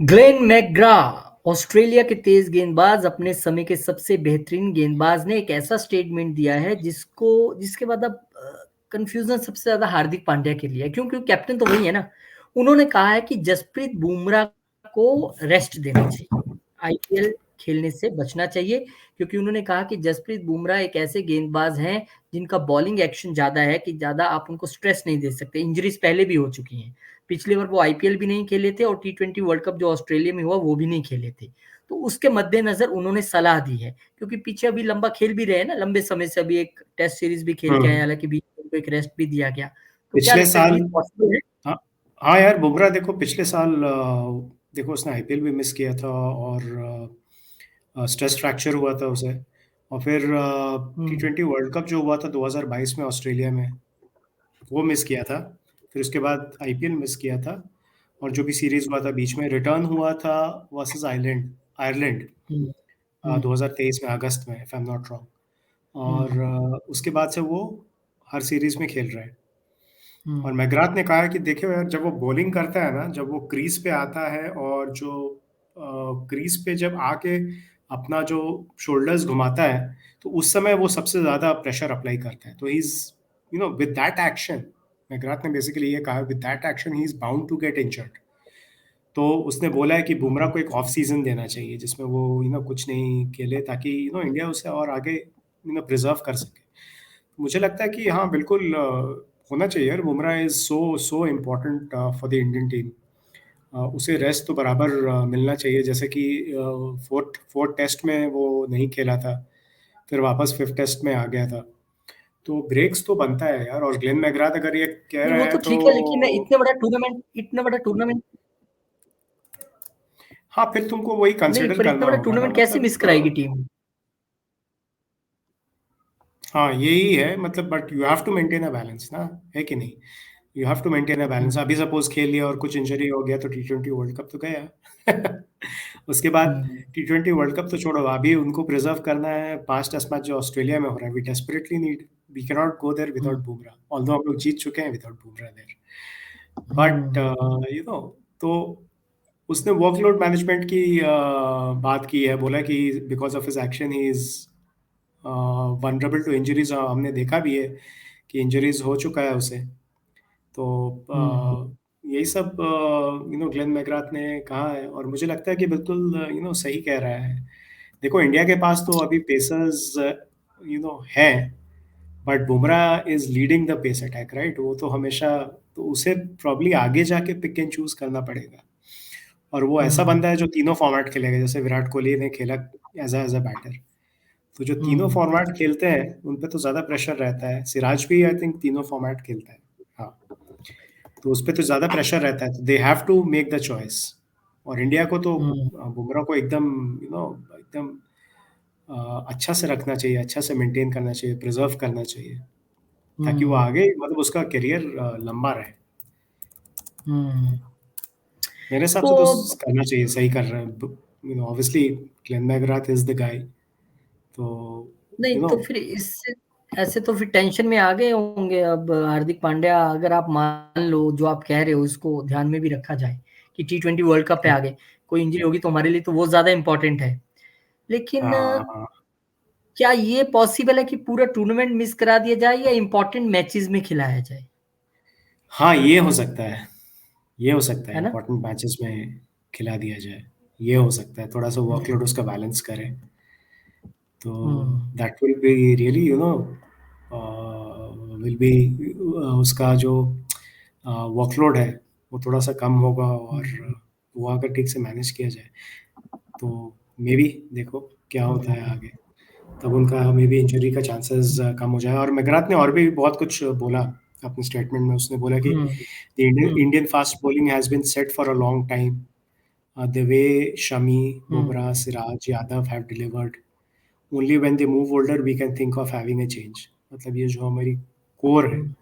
Glenn McGrath, Australia के तेज गेंदबाज, अपने समय के सबसे बेहतरीन गेंदबाज ने एक ऐसा स्टेटमेंट दिया है जिसके बाद अब कंफ्यूजन सबसे ज्यादा हार्दिक पांड्या के लिए है, क्योंकि कैप्टन तो वही है ना। उन्होंने कहा है कि जसप्रीत बुमराह को रेस्ट देना चाहिए, आईपीएल खेलने से बचना चाहिए, क्योंकि उन्होंने कहा कि जसप्रीत बुमराह एक ऐसे गेंदबाज हैं जिनका बॉलिंग एक्शन ज्यादा है, कि ज्यादा आप उनको स्ट्रेस नहीं दे सकते। इंजरीज पहले भी हो चुकी हैं, पिछली बार वो आईपीएल भी नहीं खेले थे और टी20 वर्ल्ड कप जो ऑस्ट्रेलिया में हुआ वो भी नहीं खेले थे। तो उसके मद्देनजर उन्होंने सलाह दी है, क्योंकि पीछे अभी लंबा खेल भी रहे हैं ना, लंबे समय से अभी एक टेस्ट सीरीज भी खेल के आए, हम्म। हालांकि बीच में उनको एक रेस्ट भी दिया गया। तो क्या पिछले लगता है, साल, जीत पॉसिबल है? हाँ। हाँ यार, बुमराह देखो पिछले साल देखो उसने आईपीएल भी मिस किया था और स्ट्रेस फ्रैक्चर हुआ था उसे। और फिर टी हम्म। ट्वेंटी वर्ल्ड कप जो हुआ था 2022 में ऑस्ट्रेलिया में, वो मिस किया था। फिर उसके बाद आईपीएल मिस किया था। और जो भी सीरीज हुआ था बीच में, रिटर्न हुआ था वर्सेस आयरलैंड, आयरलैंड हम्म। हम्म। 2023 में अगस्त में, if I am not wrong. और हम्म। उसके बाद से वो हर सीरीज में खेल रहा है। और हम्म। मैग्राथ ने कहा है कि देखियो यार, जब वो बॉलिंग करता है ना, जब वो क्रीज पे आता है और जो क्रीज पे जब आके अपना जो शोल्डर्स घुमाता है, तो उस समय वो सबसे ज्यादा प्रेशर अप्लाई करता है। तो he is, with that action, McGrath ने बेसिकली ये कहा, with that action he is bound to get injured. तो उसने बोला है कि बुमराह हम्म। को एक ऑफ सीजन देना चाहिए जिसमें वो कुछ नहीं खेले, ताकि इंडिया उसे और आगे प्रिजर्व कर सके। मुझे लगता है कि हाँ बिल्कुल होना चाहिए यार। Bumrah is so so important for the Indian team. उसे रेस्ट तो बराबर मिलना चाहिए, जैसे कि फोर्थ फोर्थ टेस्ट में वो नहीं खेला था, फिर वापस फिफ्थ टेस्ट में आ गया था। तो ब्रेक्स तो बनता है यार। और ग्लेन मैग्राथ अगर ये कह नहीं, रहे वो हैं तो तो ठीक है, लेकिन इतना बड़ा टूर्नामेंट हाँ, फिर तुमको वही नहीं, कंसिडर पर इतना करना बड़ा होगा ना, टूर्नामेंट कैसे मिस कराएगी मतलब टीम? हाँ यही है मतलब। But you have to maintain a balance ना, है कि नहीं? You have to maintain a balance. Hmm. अभी सपोज खेल लिया और कुछ इंजरी हो गया तो टी ट्वेंटी वर्ल्ड कप तो गया। उसके बाद हम्म। टी ट्वेंटी वर्ल्ड कप तो छोड़ो, अभी उनको प्रिजर्व करना है 5 टेस्ट मैच जो ऑस्ट्रेलिया में हो रहा है। We desperately need, we can not go there hmm. Without Bumrah, although हम लोग जीत चुके हैं without Bumrah there. But hmm. You know तो उसने वर्कलोड मैनेजमेंट की बात की है, बोला कि because of his action he is vulnerable to injuries. हमने देखा भी है कि इंजरीज हो चुका है उसे। तो हम्म। यही सब ग्लेन मैकग्राथ ने कहा है, और मुझे लगता है कि बिल्कुल सही कह रहा है। देखो इंडिया के पास तो अभी पेसर्स हैं, but Bumrah is leading the pace attack, right? वो तो हमेशा, तो उसे प्रॉब्ली आगे जाके पिक एंड चूज करना पड़ेगा। और वो ऐसा हम्म। बंदा है जो तीनों फॉर्मेट खेलेगा, जैसे विराट कोहली ने खेला एज अ बैटर। तो जो तीनों हम्म। फॉर्मेट खेलते हैं उन पे तो ज्यादा प्रेशर रहता है। सिराज भी आई थिंक तीनों फॉर्मेट खेलता है। हाँ, तो उस पे तो ज्यादा प्रेशर रहता है, तो they have to make the choice. और इंडिया को तो हम्म। बुमराह को एकदम एकदम अच्छा से रखना चाहिए, अच्छा से मेंटेन करना चाहिए, प्रिजर्व करना चाहिए, ताकि वो हम्म। आगे मतलब उसका करियर लंबा रहे। हम्म। मेरे हिसाब तो से तो करना चाहिए, सही कर रहे हैं। Obviously Glenn McGrath is the guy. तो नहीं, यू नो तो फिर इससे ऐसे तो फिर टेंशन में आ गए होंगे अब हार्दिक पांड्या, अगर आप मान लो जो आप कह रहे हो इसको ध्यान में भी रखा जाए कि टी20 वर्ल्ड कप पे आ गए, कोई इंजरी होगी तो हमारे लिए तो वो ज्यादा इंपॉर्टेंट है। लेकिन हाँ हाँ क्या ये पॉसिबल है कि पूरा टूर्नामेंट मिस करा दिया जाए या इंपॉर्टेंट मैचेस में खिलाया जाए? हाँ, ये हो सकता है। ये हो सकता है है ना? इंपॉर्टेंट मैचेस में खिला दिया जाए। ये हो सकता है, थोड़ा सा वर्कलोड हम्म। उसका बैलेंस करे। तो hmm. That will be really will be उसका जो वर्कलोड है वो थोड़ा सा कम होगा। और हम्म। वो अगर ठीक से मैनेज किया जाए तो मे बी, देखो क्या होता है हम्म। आगे। तब उनका मे बी इंजरी का चांसेस कम हो जाए। और मैकग्राथ ने और भी बहुत कुछ बोला अपने स्टेटमेंट में। उसने बोला कि hmm. The Indian hmm. Indian fast bowling has been set for a long time. The way Shami, hmm. Bumrah, Siraj, Yadav have delivered, only when they move older we can think of having a change. मतलब ये जो हमारी core है हम्म।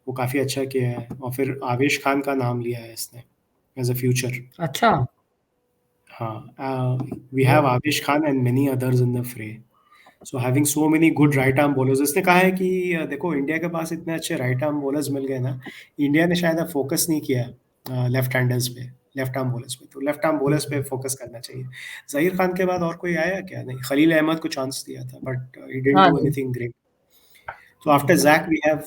वो काफी अच्छा किया है। और फिर आवेश खान का नाम लिया है इसने एज अ फ्यूचर। अच्छा। हाँ, वी वो हैव आवेश Khan and many others in the फ्रे। So having so many good हम्म। Right arm bowlers. इसने कहा है कि देखो इंडिया के पास इतने अच्छे राइट आर्म बॉलर्स मिल गए ना, इंडिया ने शायद फोकस नहीं किया लेफ्ट हैंडर्स पे। लेफ्ट आर्म बॉलर्स पे, तो लेफ्ट आर्म बॉलर्स पे फोकस करना चाहिए। जहीर खान के बाद और कोई आया क्या? नहीं, खलील अहमद को चांस दिया था बट ही डिडंट हाँ डू नहीं। Anything great. तो after Jack we have,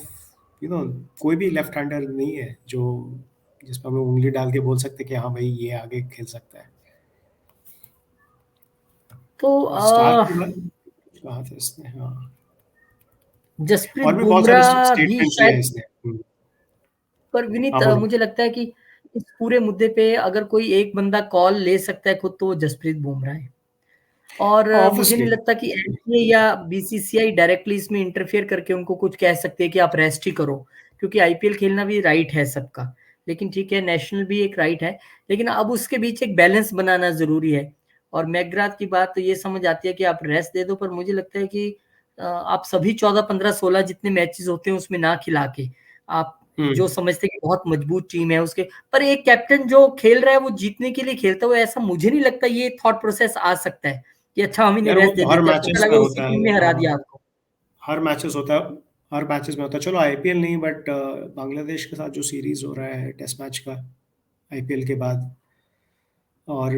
you know, कोई भी लेफ्ट हैंडर नहीं है जो जिस पर हम लोग उंगली डाल के बोल सकते कि हाँ भाई ये आगे खेल सकता है। तो और स्टार्क के बाद कहा था इसने, हाँ, जसप्रीत और भी बहुत सारे बुमराह भी स्टेटमेंट्स लिए हैं शायद। इसने। पर विनीत, हाँ बोलो। मुझे लगता है कि इस पूरे मुद्दे पे अगर कोई एक बंदा कॉल ले सकता है खुद, तो वो जसप्रीत बुमराह है। और मुझे नहीं ऑब्वियसली। लगता कि एनसीए या बीसीसीआई डायरेक्टली इसमें इंटरफेयर करके उनको कुछ कह सकते हैं कि आप रेस्ट ही करो, क्योंकि आईपीएल खेलना भी राइट है सबका। लेकिन ठीक है, नेशनल भी एक राइट है, लेकिन अब उसके बीच एक बैलेंस बनाना जरूरी है। और मैकग्राथ की बात तो ये समझ आती है कि आप रेस्ट दे दो, पर मुझे लगता है कि आप सभी 14, 15, 16 जितने मैचेस होते हैं उसमें ना खिला के, आप जो हम्म। समझते हैं कि बहुत मजबूत टीम है उसके, पर एक कैप्टन जो खेल रहा है वो जीतने के लिए खेलता है, वो ऐसा मुझे नहीं लगता ये थॉट प्रोसेस आ सकता है कि अच्छा हम इन्हें यार वो रेस्ट दे हर देते हैं, मैचेस पता में लगा उसी होता है, टीम ने हरा दिया हाँ, आपको। हर मैचेस होता है, हर मैचेस में होता है। चलो आईपीएल नहीं, बट बांग्लादेश के साथ जो सीरीज हो रहा है टेस्ट मैच का, आईपीएल के बाद, और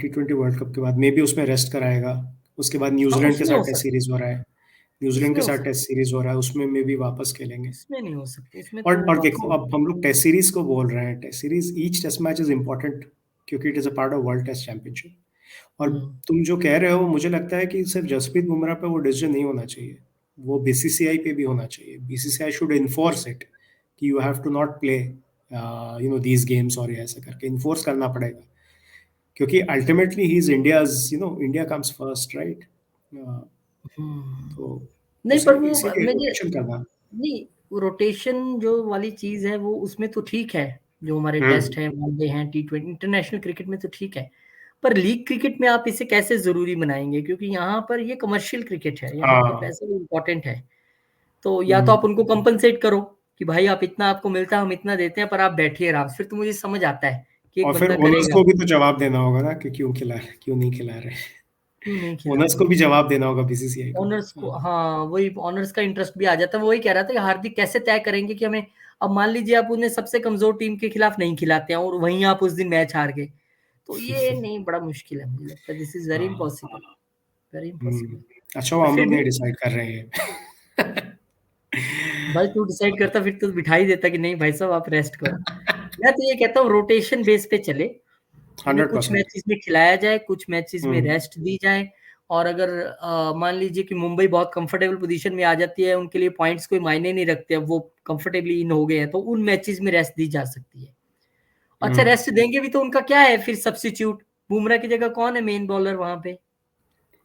T20 वर्ल्ड कप के बाद मे बी उसमें रेस्ट कराएगा। उसके बाद हाँ, न्यूजीलैंड के उसमें हो साथ टेस्ट सकता सीरीज हो रहा है, न्यूजीलैंड उसमें के हो साथ सकता टेस्ट सीरीज हो रहा है, उसमें मे बी वापस खेलेंगे। इसमें नहीं हो सकता, इसमें तो और वापस देखो, नहीं। अब हम लोग टेस्ट सीरीज को बोल रहे हैं, test series, each test match is important क्योंकि it is a part of World Test Championship. और हम्म। तुम जो कह रहे हो, मुझे लगता है कि सिर्फ जसप्रीत बुमराह पे वो डिसीजन नहीं होना चाहिए, वो बीसीसीआई पे भी होना चाहिए। बीसीसीआई शुड इन्फोर्स इट कि you have to not play these games, और ये ऐसा करके इन्फोर्स करना पड़ेगा, क्योंकि ultimately he is India's, India comes first, right? Hmm. तो नहीं, उसी पर वो इसीलिए मुझे रोटेशन करना। नहीं, रोटेशन जो वाली चीज है वो उसमें तो ठीक है। जो हमारे टेस्ट हम्म। है, वनडे हैं, T20, इंटरनेशनल क्रिकेट में तो ठीक है। पर लीग क्रिकेट में आप इसे कैसे जरूरी बनाएंगे, क्योंकि यहाँ पर ये कमर्शियल क्रिकेट है, यहाँ पर हाँ। पैसा भी इम्पोर्टेंट है। तो या तो आप हम्म। उनको कंपनसेट करो कि भाई आप इतना आपको मिलता है, हम इतना देते हैं, पर आप बैठिए आराम से। फिर तो मुझे समझ आता है कि एक और फिर बंदा ओनर्स करेगा। को भी तो जवाब देना होगा ना कि क्यों खिला रहे, क्यों नहीं खिला रहे। क्यों नहीं खिला ओनर्स को रहे। भी जवाब देना होगा बीसीसीआई को। ऑनर्स को, हाँ। हाँ, वही ऑनर्स का इंटरेस्ट भी आ जाता है। वही कह रहा था कि हार्दिक कैसे तय करेंगे कि हमें, अब मान लीजिए आप उन्हें सबसे कमजोर टीम के खिलाफ नहीं खिलाते हैं और वहीं आप उस दिन मैच हार गए, तो ये नहीं, बड़ा मुश्किल है। मुझे लगता है दिस इज वेरी हाँ। इम्पॉसिबल, वेरी हम्म। इम्पॉसिबल। अच्छा, वो पर हम फिर लोग भी नहीं डिसाइड कर रहे हैं। भाई तू डिसाइड करता, फिर तो बिठा ही देता कि नहीं भाई साहब आप रेस्ट करो। मैं तो ये कहता हूँ रोटेशन बेस पे चले, उन्हें कुछ 100%। मैचेस में खिलाया जाए, कुछ मैचेस में हम्म। रेस्ट दी जाए। और अगर मान लीजिए कि मुंबई बहुत कंफर्टेबल पोजीशन में आ जाती है, उनके लिए पॉइंट्स कोई मायने नहीं रखते, अब वो कंफर्टेबली इन हो गए हैं, तो उन मैचेस में रेस्ट दी जा सकती है। अच्छा, हम्म। रेस्ट देंगे भी तो उनका क्या है फिर सब्स्टिट्यूट? बुमराह की जगह कौन है मेन बॉलर वहां पे?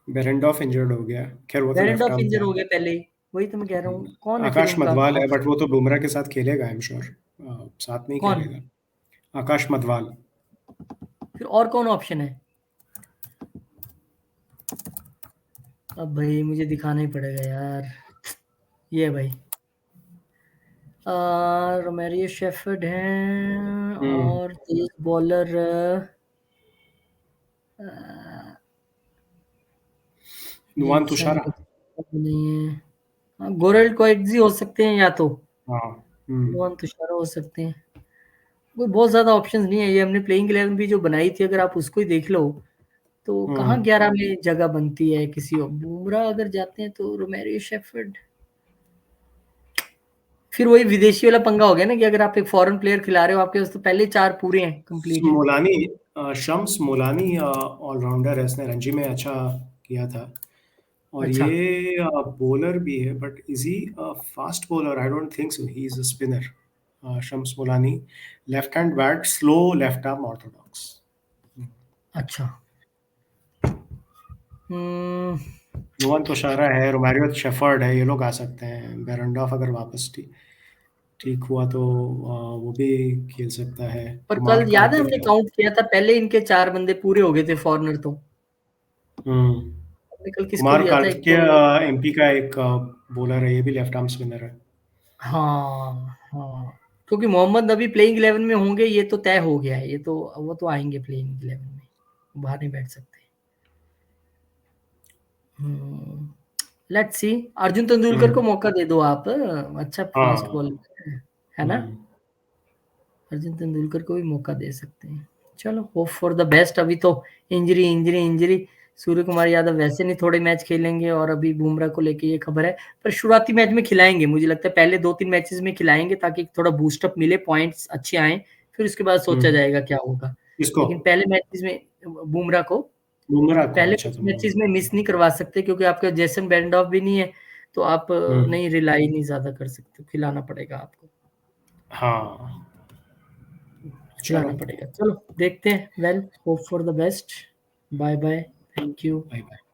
बेरेंडॉफ इंजर्ड हो गया, खैर वो तो लेफ्ट बेरेंडॉफ आर्म इंजर था। हो गए पहले ही। वही तो मैं कह रहा हूँ, कौन है फिर आकाश उनका मधवाल है, बट ऑप्शन? वो तो बुमराह के साथ खेलेगा, आई एम श्योर, साथ में ही कौन? खेलेगा। आकाश मधवाल। फिर और कौन ऑप्शन है? अब भाई मुझे दिखाना ही पड़ेगा यार। ये भाई रोमेरियो शेफर्ड हैं, हम्म। और तेज बॉलर ये नुआन अच्छा तुषारा। नहीं है। हाँ, गोरेल कोएट्जी हो सकते हैं, या तो हाँ। हम्म। नुआन तुषारा हो सकते हैं। कोई बहुत ज्यादा ऑप्शंस नहीं है। ये हमने प्लेइंग 11 भी जो बनाई थी, अगर आप उसको ही देख लो, तो कहाँ हम्म। 11 में जगह बनती है किसी और। बुमराह अगर जाते हैं तो रोमेरियो शेफर्ड, फिर वही विदेशी वाला पंगा हो गया ना कि अगर आप एक फॉरेन प्लेयर खिला रहे हो, आपके पास तो पहले 4 पूरे हैं कंप्लीटेड। मोलानी, शम्स मोलानी ऑलराउंडर है, इसने रणजी में अच्छा किया था। और अच्छा। ये बॉलर भी है, but is he fast bowler? I don't think so, he is a spinner. Shams Mulani, left hand bat, slow left arm orthodox. अच्छा। हम्म। नुवन तुषारा है, रोमारियो शेफर्ड है, ये लोग आ सकते हैं। बेरेंडॉफ अगर वापस ठीक ठीक हुआ तो वो भी खेल सकता है। पर कल कुमार याद है कार्तिक हमने है। काउंट किया था, पहले इनके 4 बंदे पूरे हो गए थे फॉरनर तो। हम्म। हमने कल किसको कुमार लिया था, एक कार्तिकेय तो। एमपी का एक बॉलर है, ये भी लेफ्ट आर्म स्पिनर है। हाँ हाँ, क्योंकि मोहम्मद नबी प्लेइंग 11 में होंगे, ये तो तय हो गया है। ये तो वो तो आएंगे प्लेइंग 11 में, बाहर नहीं बैठ सकते। Let's see. अर्जुन तेंदुलकर को हम्म। मौका दे दो आप, अच्छा फास्ट हाँ। बॉलर है ना? हम्म। अर्जुन तेंदुलकर को भी मौका दे सकते हैं। चलो होप फॉर द बेस्ट। अभी तो इंजरी सूर्य कुमार यादव वैसे नहीं थोड़े मैच खेलेंगे और अभी बुमराह को लेके ये खबर है, पर शुरुआती मैच में खिलाएंगे, मुझे लगता है पहले 2-3 मैचेस में खिलाएंगे ताकि थोड़ा बूस्टअप मिले, पॉइंट्स अच्छे आए, फिर उसके बाद सोचा हम्म। जाएगा क्या होगा। किसको? लेकिन पहले मैचेस में बुमराह को बुमराह को, पहले अच्छा कुछ तुम। मैचेस में मिस नहीं करवा सकते क्योंकि आपका जेसन बेंडॉफ भी नहीं है, तो आप हम्म। नहीं रिलाई नहीं ज्यादा कर सकते, खिलाना पड़ेगा आपको, हाँ। खिलाना चलो। पड़ेगा। चलो देखते हैं, well hope for the best. Bye bye, thank you. Bye bye.